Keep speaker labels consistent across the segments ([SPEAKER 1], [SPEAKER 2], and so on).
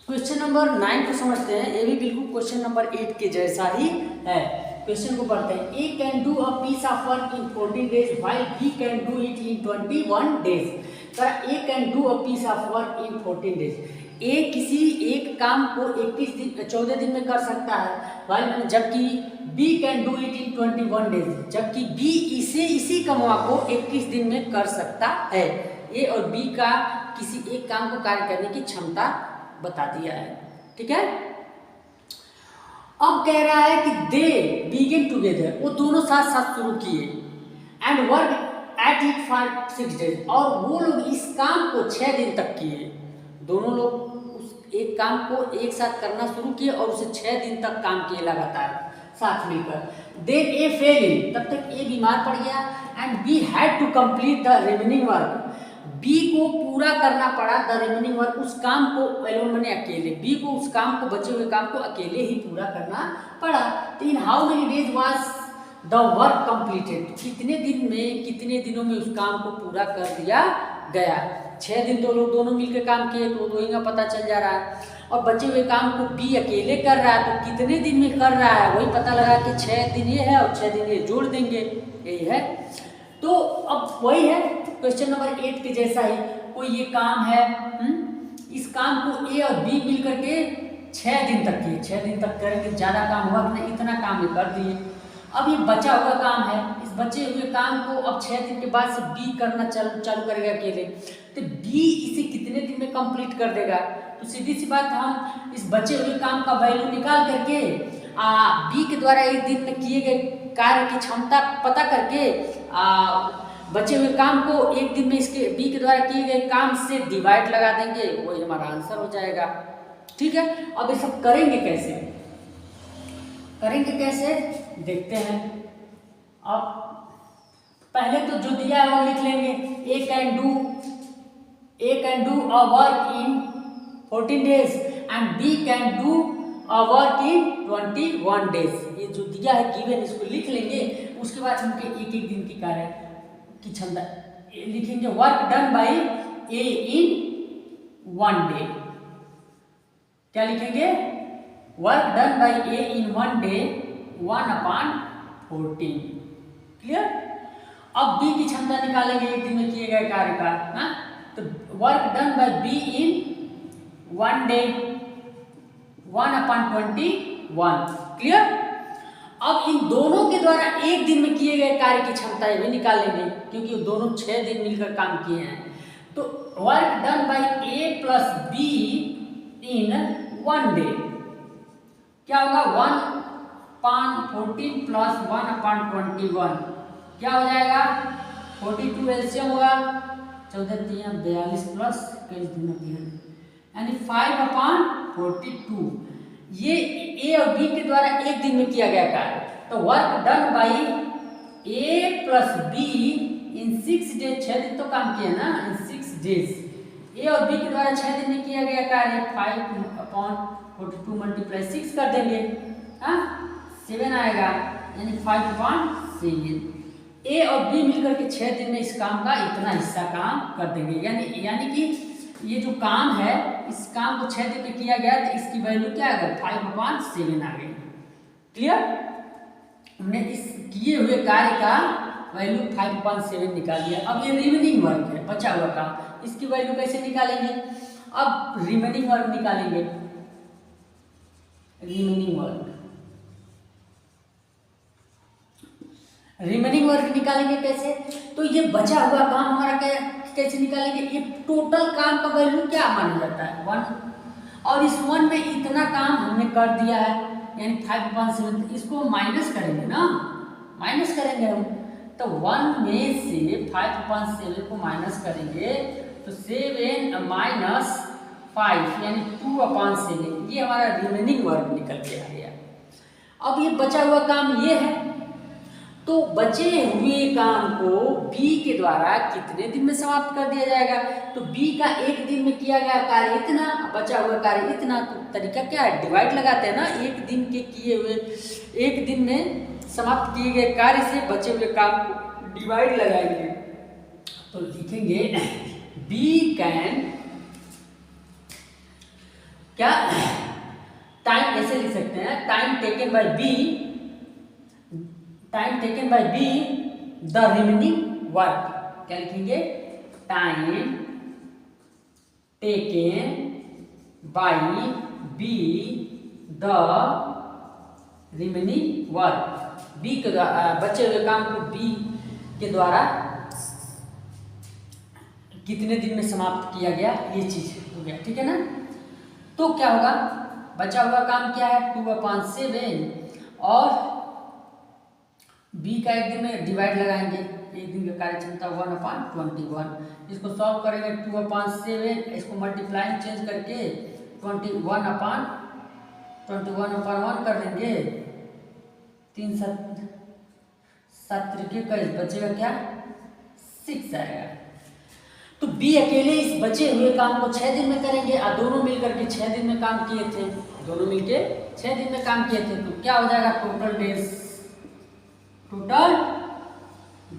[SPEAKER 1] Question number 9 को समझते हैं। ये भी बिल्कुल क्वेश्चन नंबर 8 के जैसा ही है। क्वेश्चन को पढ़ते हैं। A can do a piece of work in 14 days while B can do it in 21 days. A can do a piece of work in 14 days. A किसी एक काम को 14 दिन में कर सकता है, जबकि B can do it in 21 days, जबकि बी इसी कमवा को 21 दिन में कर सकता है। ए और बी का किसी एक काम को कार्य करने की क्षमता बता दिया है। ठीक है। अब कह रहा है कि दे बिगिन टुगेदर, वो दोनों साथ साथ शुरू किए, and work at it for 6 days, और वो लोग इस काम को 6 दिन तक किए। दोनों लोग उस एक काम को एक साथ करना शुरू किए और उसे 6 दिन तक काम किए लगातार साथ मिलकर। देन ए फेल इन, तब तक ए बीमार पड़ गया, and B had to complete the remaining work, B को पूरा करना पड़ा द रिमेनिंग वर्क, उस काम को एलोन मैंने अकेले, बी को उस काम को बचे हुए काम को अकेले ही पूरा करना पड़ा। तो in how many days was the work completed, कितने दिनों में उस काम को पूरा कर दिया गया। 6 दिन तो लोग दोनों मिलकर काम किए, तो दोनों का पता चल जा रहा है, और बचे हुए काम को बी अकेले कर रहा है, तो कितने दिन में कर रहा है वही पता लगा कि 6 दिन ये है और 6 दिन ये जोड़ देंगे, यही है। तो अब वही है क्वेश्चन नंबर 8 के जैसा ही, कोई ये काम है, इस काम को ए और बी मिल करके 6 दिन तक किए, 6 दिन तक करेंगे, ज़्यादा काम हुआ कि नहीं, इतना काम ये कर दिए। अब ये बचा हुआ काम है, इस बचे हुए काम को अब 6 दिन के बाद से बी करना चालू करेगा अकेले, तो बी इसे कितने दिन में कंप्लीट कर देगा। तो सीधी सी बात, हम इस बचे हुए काम का वैल्यू निकाल करके बी के द्वारा एक दिन में किए गए कार्य की क्षमता पता करके बचे हुए काम को एक दिन में इसके बी के द्वारा किए गए काम से डिवाइड लगा देंगे, वही हमारा आंसर हो जाएगा। ठीक है। अब ये सब करेंगे कैसे, देखते हैं। अब पहले तो जो दिया है वो लिख लेंगे। A can do a work in 14 days and B can do a work in 21 days. ये जो दिया है गिवन, इसको लिख लेंगे। उसके बाद उनके एक एक दिन की कार्य की क्षमता लिखेंगे। Work done by A in 1 day, क्या लिखेंगे? Work done by A in 1 day 1/14। Clear. अब बी की क्षमता निकालेंगे एक दिन में किए गए कार्य का। हाँ, तो work done by be in 1 day 1/21। Clear. अब इन दोनों के द्वारा एक दिन में किए गए कार्य की क्षमता ये भी निकालेंगे, क्योंकि दोनों 6 दिन मिलकर काम किए हैं। तो work done by A plus be in 1 day क्या होगा? 1/14 प्लस 1/21 क्या हो जाएगा? 42 एलसीएम होगा, 14×3 = 42 प्लस यानी 5/42। ये ए और बी के द्वारा एक दिन में किया गया कार्य। तो work done by A plus be in 6 days, 6 दिन तो काम किया ना, इन 6 डेज। ए और बी के द्वारा 6 दिन में किया गया कार्य 5/42 मल्टीप्लाई 6 कर देंगे, हाँ 7 आएगा, यानी 5/7। ए और बी मिलकर के 6 दिन में इस काम का इतना हिस्सा काम कर देंगे, यानी कि ये जो काम है, इस काम को 6 दिन में किया गया, तो इसकी वैल्यू क्या आ गई? 5/7 आ गई। क्लियर। हमने इस किए हुए कार्य का वैल्यू 5/7 निकाल दिया। अब ये रिमेनिंग वर्क है, बचा हुआ काम, इसकी वैल्यू कैसे निकालेंगे? अब रिमेनिंग वर्क निकालेंगे। रिमेनिंग वर्क निकालेंगे कैसे? तो ये बचा हुआ काम हमारा कैसे निकालेंगे? ये टोटल काम का वैल्यू क्या माना जाता है? 1, और इस 1 में इतना काम हमने कर दिया है, यानी 5/7। इसको माइनस करेंगे ना, माइनस करेंगे हम, तो 1 में से 5/7 को माइनस करेंगे तो 7 माइनस 5 यानी 2/7। ये हमारा रिमेनिंग वर्क निकल के आ गया। अब ये बचा हुआ काम ये है, तो बचे हुए काम को बी के द्वारा कितने दिन में समाप्त कर दिया जाएगा? तो बी का एक दिन में किया गया कार्य इतना, बचा हुआ कार्य इतना। तो तरीका क्या है? डिवाइड लगाते हैं ना, एक दिन के किए हुए, एक दिन में समाप्त किए गए कार्य से बचे हुए काम को डिवाइड लगाएंगे। तो लिखेंगे बी कैन क्या टाइम ऐसे लिख सकते हैं, time taken by B the remaining work. क्या लिखेंगे? Time taken by B the remaining work. B के द्वारा बचे हुए काम को बी के द्वारा कितने दिन में समाप्त किया गया, ये चीज हो गया। ठीक है ना? तो क्या होगा? बचा हुआ काम क्या है? 2/7 और बी का एक दिन में डिवाइड लगाएंगे, एक दिन की कार्यक्षमता 1/21। इसको सॉल्व करेंगे 2/7, इसको मल्टीप्लाइंग चेंज करके 21/1 कर देंगे। 3 7 बचेगा क्या? 6 आएगा। तो बी अकेले इस बचे हुए काम को 6 दिन में करेंगे और दोनों मिलकर के 6 दिन में काम किए थे, दोनों मिलके 6 दिन में काम किए थे। तो क्या हो जाएगा? टोटल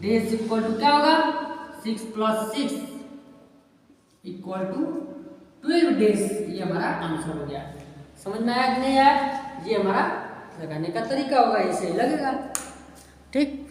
[SPEAKER 1] डेज इक्वल टू क्या होगा? 6 + 6 इक्वल टू 12 डेज। ये हमारा आंसर हो गया। समझ में आया कि नहीं आया? ये हमारा लगाने का तरीका होगा, इसे लगेगा। ठीक।